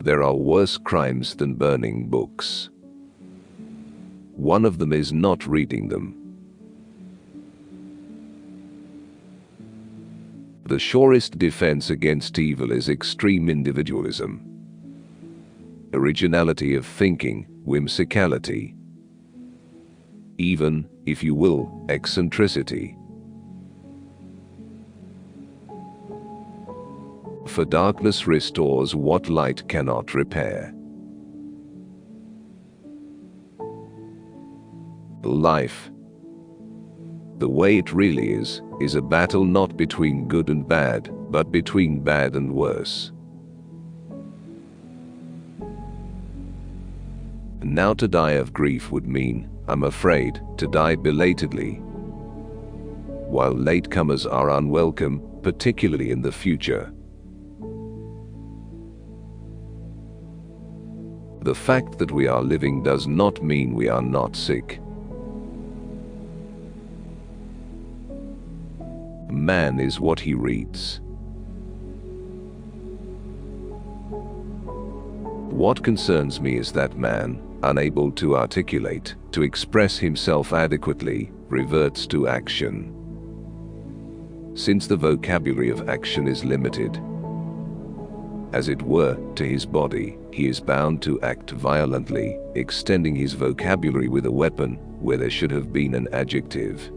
There are worse crimes than burning books. One of them is not reading them. The surest defense against evil is extreme individualism, originality of thinking, whimsicality, even, if you will, eccentricity. For darkness restores what light cannot repair. Life, the way it really is a battle not between good and bad, but between bad and worse. Now to die of grief would mean, I'm afraid, to die belatedly. While latecomers are unwelcome, particularly in the future. The fact that we are living does not mean we are not sick. Man is what he reads. What concerns me is that man, unable to articulate, to express himself adequately, reverts to action. Since the vocabulary of action is limited, as it were, to his body, he is bound to act violently, extending his vocabulary with a weapon where there should have been an adjective.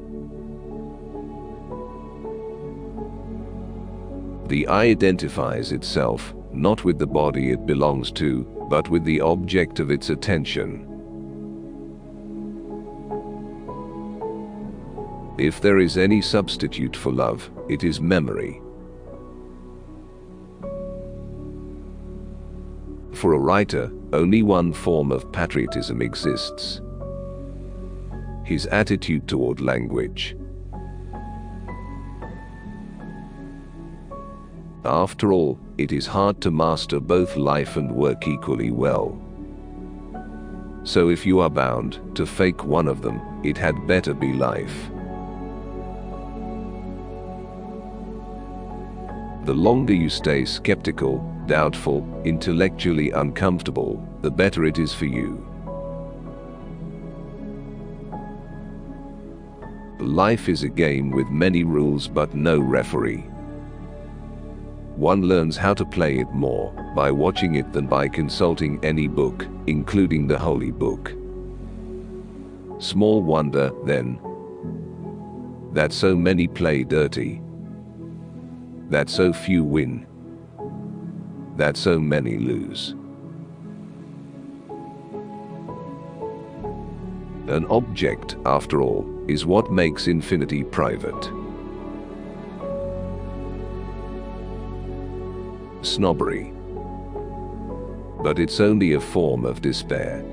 The eye identifies itself, not with the body it belongs to, but with the object of its attention. If there is any substitute for love, it is memory. For a writer, only one form of patriotism exists: his attitude toward language. After all, it is hard to master both life and work equally well. So if you are bound to fake one of them, it had better be life. The longer you stay skeptical, doubtful, intellectually uncomfortable, the better it is for you. Life is a game with many rules but no referee. One learns how to play it more by watching it than by consulting any book, including the Holy Book. Small wonder, then, that so many play dirty, that so few win, that so many lose. An object, after all, is what makes infinity private. Snobbery. But it's only a form of despair.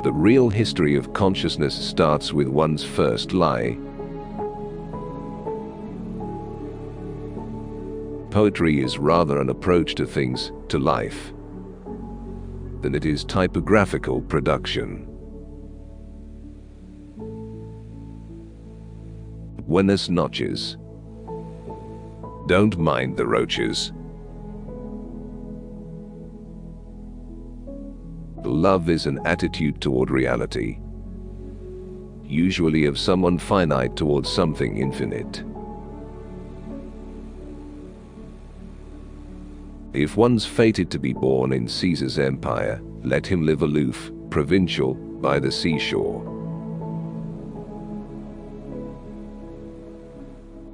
The real history of consciousness starts with one's first lie. Poetry is rather an approach to things, to life, than it is typographical production. Buenas noches. Don't mind the roaches. Love is an attitude toward reality, usually of someone finite towards something infinite. If one's fated to be born in Caesar's empire, let him live aloof, provincial, by the seashore.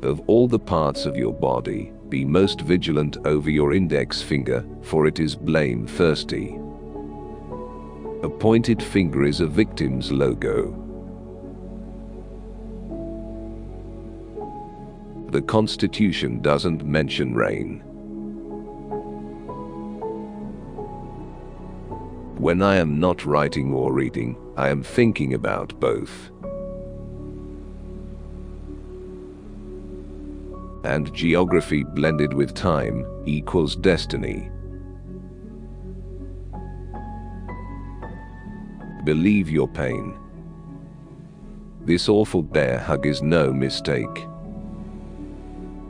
Of all the parts of your body, be most vigilant over your index finger, for it is blame-thirsty. A pointed finger is a victim's logo. The Constitution doesn't mention rain. When I am not writing or reading, I am thinking about both. And geography blended with time equals destiny. Believe your pain. This awful bear hug is no mistake.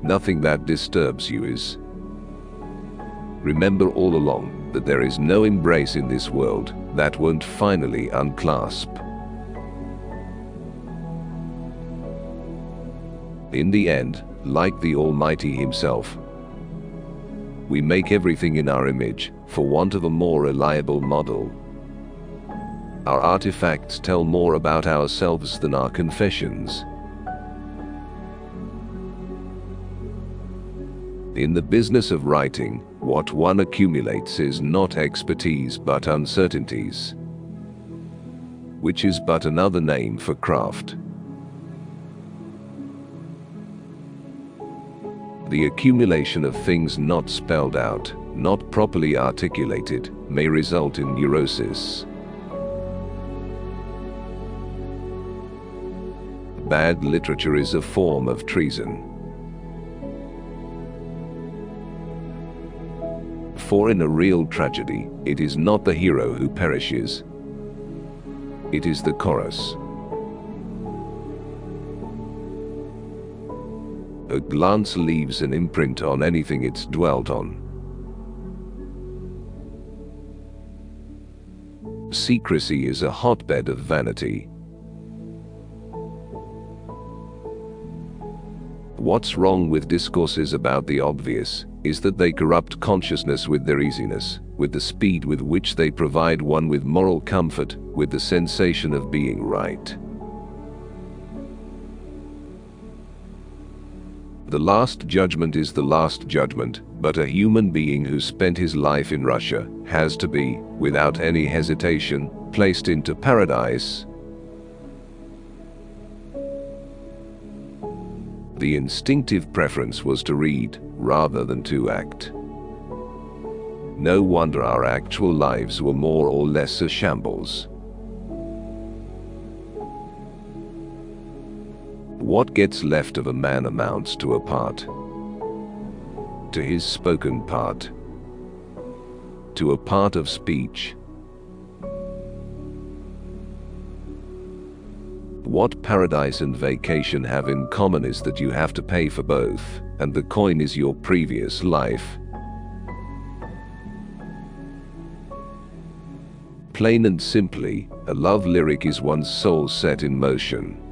nothing that disturbs you is. Remember all along that there is no embrace in this world that won't finally unclasp. In the end, like the Almighty Himself, we make everything in our image, for want of a more reliable model. Our artifacts tell more about ourselves than our confessions. In the business of writing, what one accumulates is not expertise but uncertainties, which is but another name for craft. The accumulation of things not spelled out, not properly articulated, may result in neurosis. Bad literature is a form of treason. For in a real tragedy, it is not the hero who perishes. It is the chorus. A glance leaves an imprint on anything it's dwelt on. Secrecy is a hotbed of vanity. What's wrong with discourses about the obvious is that they corrupt consciousness with their easiness, with the speed with which they provide one with moral comfort, with the sensation of being right. The Last Judgment is the Last Judgment, but a human being who spent his life in Russia has to be, without any hesitation, placed into paradise. The instinctive preference was to read, rather than to act. No wonder our actual lives were more or less a shambles. What gets left of a man amounts to a part, to his spoken part, to a part of speech. What paradise and vacation have in common is that you have to pay for both, and the coin is your previous life. Plain and simply, a love lyric is one's soul set in motion.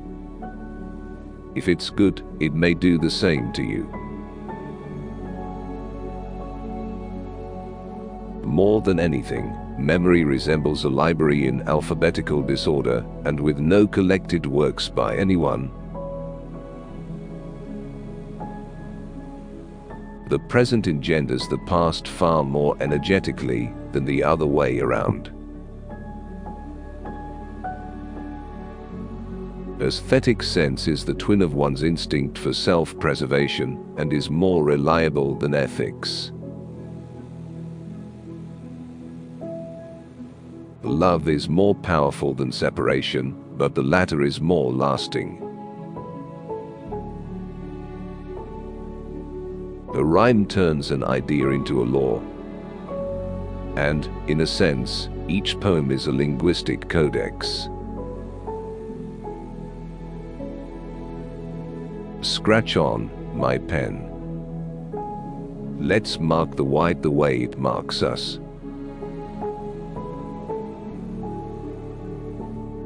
If it's good, it may do the same to you. More than anything, memory resembles a library in alphabetical disorder, and with no collected works by anyone. The present engenders the past far more energetically than the other way around. Aesthetic sense is the twin of one's instinct for self-preservation, and is more reliable than ethics. Love is more powerful than separation, but the latter is more lasting. A rhyme turns an idea into a law. And, in a sense, each poem is a linguistic codex. Scratch on, my pen. Let's mark the white the way it marks us.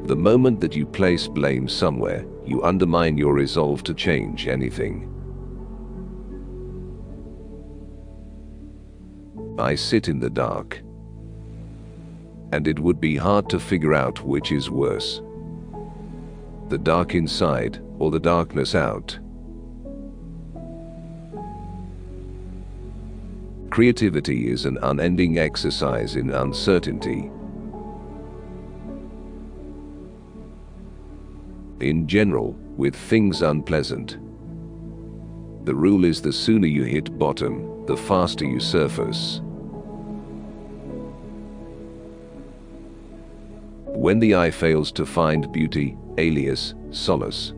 The moment that you place blame somewhere, you undermine your resolve to change anything. I sit in the dark, and it would be hard to figure out which is worse, the dark inside or the darkness out. Creativity is an unending exercise in uncertainty. In general, with things unpleasant, the rule is the sooner you hit bottom, the faster you surface. When the eye fails to find beauty, alias, solace,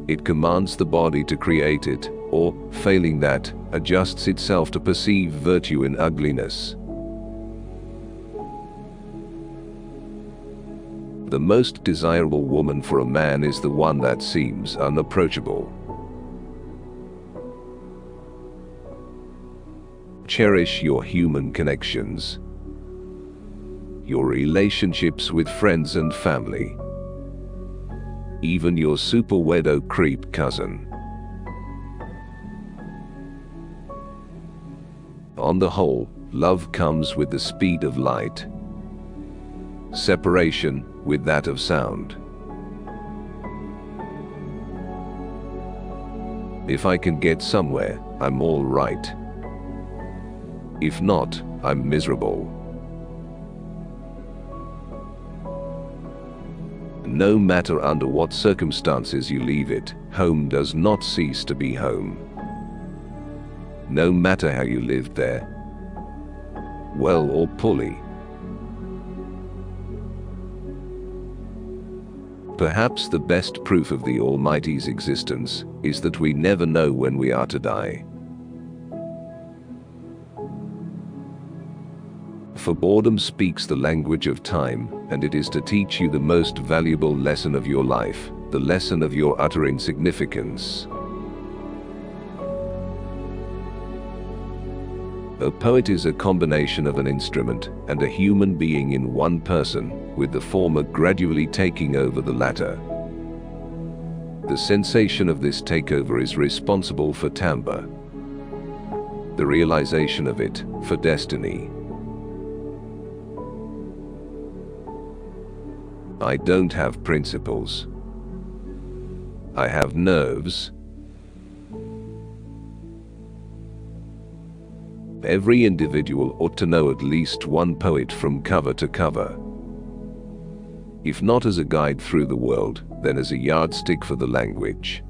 it commands the body to create it, or, failing that, adjusts itself to perceive virtue in ugliness. The most desirable woman for a man is the one that seems unapproachable. Cherish your human connections, your relationships with friends and family, even your super weirdo creep cousin. On the whole, love comes with the speed of light, separation with that of sound. If I can get somewhere, I'm all right. If not, I'm miserable. No matter under what circumstances you leave it, home does not cease to be home. No matter how you lived there, well or poorly. Perhaps the best proof of the Almighty's existence is that we never know when we are to die. For boredom speaks the language of time, and it is to teach you the most valuable lesson of your life, the lesson of your utter insignificance. A poet is a combination of an instrument and a human being in one person, with the former gradually taking over the latter. The sensation of this takeover is responsible for timbre, the realization of it for destiny. I don't have principles. I have nerves. Every individual ought to know at least one poet from cover to cover. If not as a guide through the world, then as a yardstick for the language.